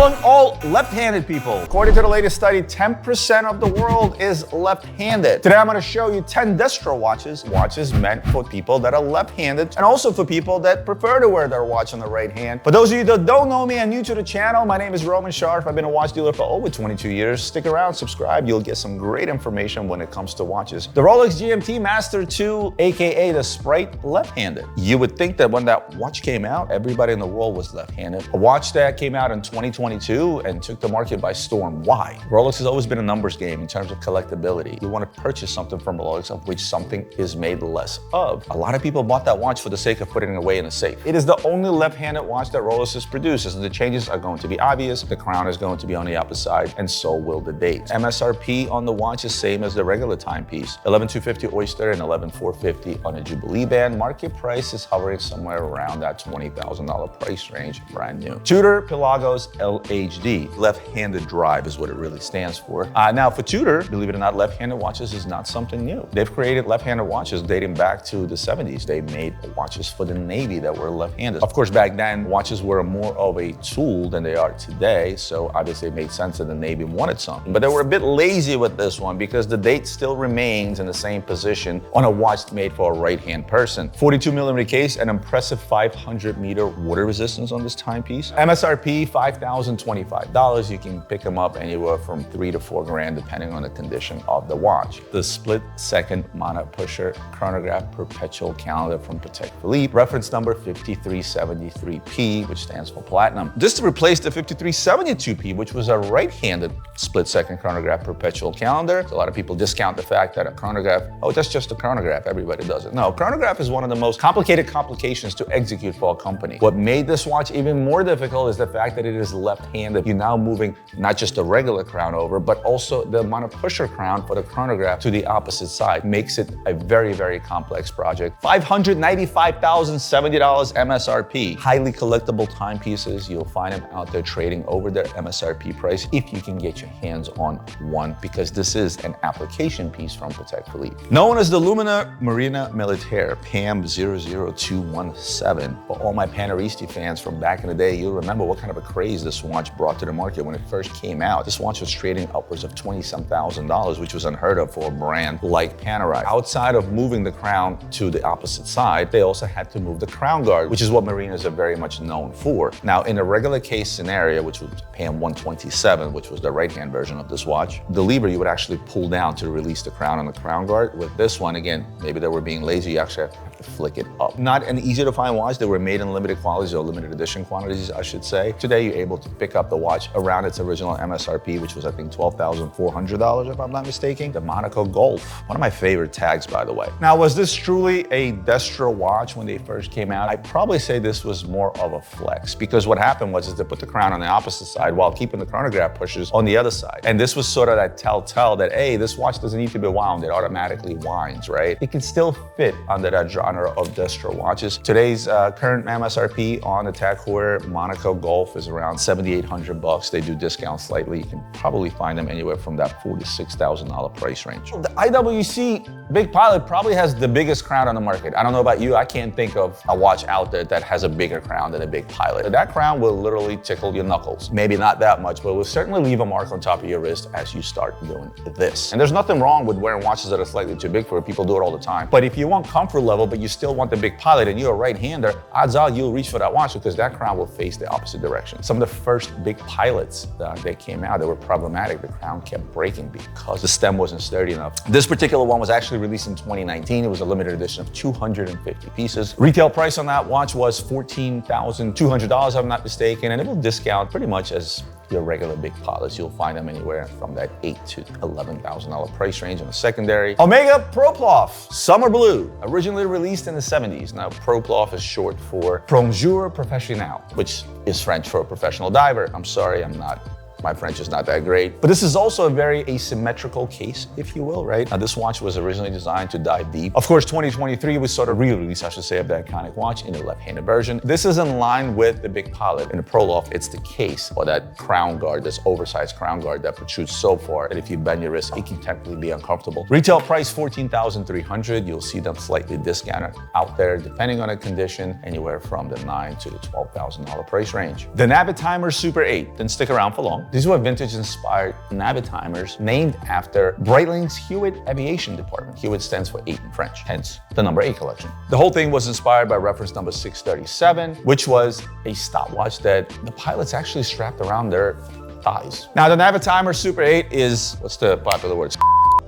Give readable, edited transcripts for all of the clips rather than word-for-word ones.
Among all left-handed people, according to the latest study, 10% of the world is left-handed. Today I'm going to show you 10 distro watches meant for people that are left-handed and also for people that prefer to wear their watch on the right hand. For those of you that don't know me and new to the channel, my name is Roman Sharf. I've been a watch dealer for over 22 years. Stick around, subscribe, you'll get some great information when it comes to watches. The Rolex GMT Master 2, aka the Sprite, left-handed. You would think that when that watch came out, everybody in the world was left-handed. A watch that came out in 2022 and took the market by storm. Why? Rolex has always been a numbers game in terms of collectability. You want to purchase something from Rolex of which something is made less of. A lot of people bought that watch for the sake of putting it away in a safe. It is the only left-handed watch that Rolex has produced, and the changes are going to be obvious. The crown is going to be on the opposite side, and so will the date. MSRP on the watch is same as the regular timepiece. 11,250 Oyster and 11,450 on a Jubilee band. Market price is hovering somewhere around that $20,000 price range, brand new. Tudor Pelagos LHD, left-handed drive is what it really stands for. Now for Tudor, believe it or not, left-handed watches is not something new. They've created left-handed watches dating back to the 70s. They made watches for the Navy that were left-handed. Of course, back then, watches were more of a tool than they are today, so obviously it made sense that the Navy wanted something. But they were a bit lazy with this one because the date still remains in the same position on a watch made for a right-hand person. 42mm case, an impressive 500-meter water resistance on this timepiece. MSRP, $5,025. You can pick them up anywhere from $3 to $4 grand depending on the condition of the watch. The split-second monopusher chronograph perpetual calendar from Patek Philippe, reference number 5373P, which stands for platinum. This to replace the 5372P, which was a right-handed split-second chronograph perpetual calendar. A lot of people discount the fact that a chronograph, oh, that's just a chronograph, everybody does it. No, chronograph is one of the most complicated complications to execute for a company. What made this watch even more difficult is the fact that it is left-handed. You're now moving not just the regular crown over, but also the monopusher crown for the chronograph to the opposite side. Makes it a very, very complex project. $595,070 MSRP. Highly collectible timepieces. You'll find them out there trading over their MSRP price if you can get your hands on one, because this is an application piece from Patek Philippe. Known as the Lumina Marina Militaire PAM 00217. For all my Panaristi fans from back in the day, you'll remember what kind of a craze this watch brought to the market when it first came out. This watch was trading upwards of $20,000, which was unheard of for a brand like Panerai. Outside of moving the crown to the opposite side, they also had to move the crown guard, which is what Marinas are very much known for. Now, in a regular case scenario, which was PAM 127, which was the right-hand version of this watch, the lever you would actually pull down to release the crown on the crown guard. With this one, again, maybe they were being lazy, you actually have to flick it up. Not an easy to find watch. They were made in limited quantities or limited edition quantities, I should say. Today, you're able to pick up the watch around its original MSRP, which was, I think, $12,400, if I'm not mistaken. The Monaco Golf, one of my favorite tags, by the way. Now, was this truly a destro watch when they first came out? I'd probably say this was more of a flex, because what happened was they put the crown on the opposite side while keeping the chronograph pushers on the other side. And this was sort of that telltale that, hey, this watch doesn't need to be wound, it automatically winds, right? It can still fit under that genre of destro watches. Today's current MSRP on the Tag Heuer Monaco Golf is around $7,800. They do discount slightly. You can probably find them anywhere from that $4,000 to $6,000 price range. The IWC Big Pilot probably has the biggest crown on the market. I don't know about you, I can't think of a watch out there that has a bigger crown than a Big Pilot. That crown will literally tickle your knuckles. Maybe not that much, but it will certainly leave a mark on top of your wrist as you start doing this. And there's nothing wrong with wearing watches that are slightly too big for it. People do it all the time. But if you want comfort level, but you still want the Big Pilot and you're a right-hander, odds are you'll reach for that watch because that crown will face the opposite direction. Some of the first Big Pilots that came out, they were problematic. The crown kept breaking because the stem wasn't sturdy enough. This particular one was actually released in 2019. It was a limited edition of 250 pieces. Retail price on that watch was $14,200, if I'm not mistaken, and it will discount pretty much as your regular Big Pilots. You'll find them anywhere from that $8,000 to $11,000 price range on the secondary. Omega Proplof Summer Blue, originally released in the 70s. Now, Proplof is short for Plongeur Professionnel, which is French for a professional diver. I'm sorry, I'm not My French is not that great. But this is also a very asymmetrical case, if you will, right? Now, this watch was originally designed to dive deep. Of course, 2023 was sort of re-release, I should say, of the iconic watch in the left-handed version. This is in line with the Big Pilot. In the Pro Loft, it's the case, or that crown guard, this oversized crown guard that protrudes so far that if you bend your wrist, it can technically be uncomfortable. Retail price $14,300. You'll see them slightly discounted out there, depending on the condition, anywhere from the $9,000 to the $12,000 price range. The Navitimer Super 8 didn't stick around for long. These were vintage-inspired Navitimers named after Breitling's Hewitt Aviation Department. Hewitt stands for 8 in French, hence the number 8 collection. The whole thing was inspired by reference number 637, which was a stopwatch that the pilots actually strapped around their thighs. Now, the Navitimer Super 8 is, what's the popular word?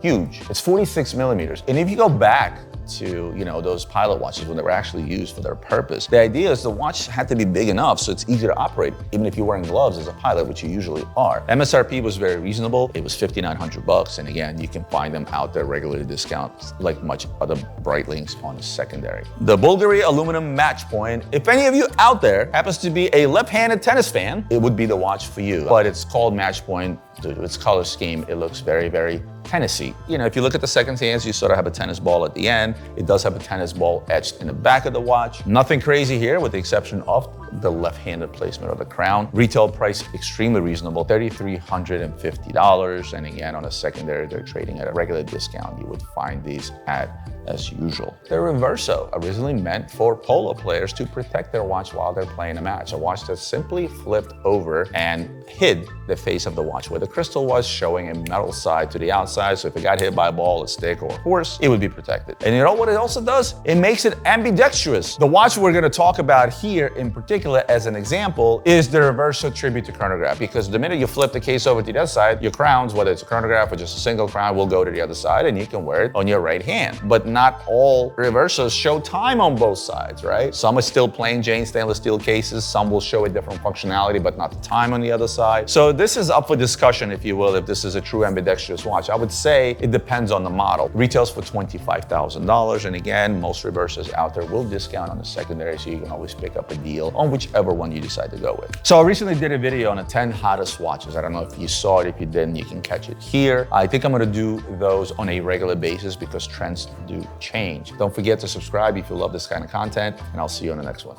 Huge. It's 46 millimeters. And if you go back to, those pilot watches when they were actually used for their purpose, the idea is the watch had to be big enough so it's easier to operate, even if you're wearing gloves as a pilot, which you usually are. MSRP was very reasonable. It was $5,900. And again, you can find them out there regularly discounted, like much other Breitlings on the secondary. The Bulgari aluminum match point. If any of you out there happens to be a left-handed tennis fan, it would be the watch for you. But it's called match point due to its color scheme. It looks very, very tennis-y. If you look at the second hands, you sort of have a tennis ball at the end. It does have a tennis ball etched in the back of the watch. Nothing crazy here with the exception of the left-handed placement of the crown. Retail price extremely reasonable, $3,350. And again, on a secondary, they're trading at a regular discount. You would find these at as usual. The Reverso, originally meant for polo players to protect their watch while they're playing a match. A watch that simply flipped over and hid the face of the watch where the crystal was, showing a metal side to the outside. So if it got hit by a ball, a stick, or a horse, it would be protected. And you know what it also does? It makes it ambidextrous. The watch we're gonna talk about here in particular as an example is the Reverso tribute to chronograph, because the minute you flip the case over to the other side, your crowns, whether it's a chronograph or just a single crown, will go to the other side and you can wear it on your right hand. But not all Reversos show time on both sides, right? Some are still plain Jane stainless steel cases. Some will show a different functionality, but not the time on the other side. So this is up for discussion, if you will, if this is a true ambidextrous watch. I would say it depends on the model. Retails for $25,000. And again, most Reversos out there will discount on the secondary, so you can always pick up a deal on whichever one you decide to go with. So I recently did a video on the 10 hottest watches. I don't know if you saw it. If you didn't, you can catch it here. I think I'm gonna do those on a regular basis because trends do change. Don't forget to subscribe if you love this kind of content, and I'll see you on the next one.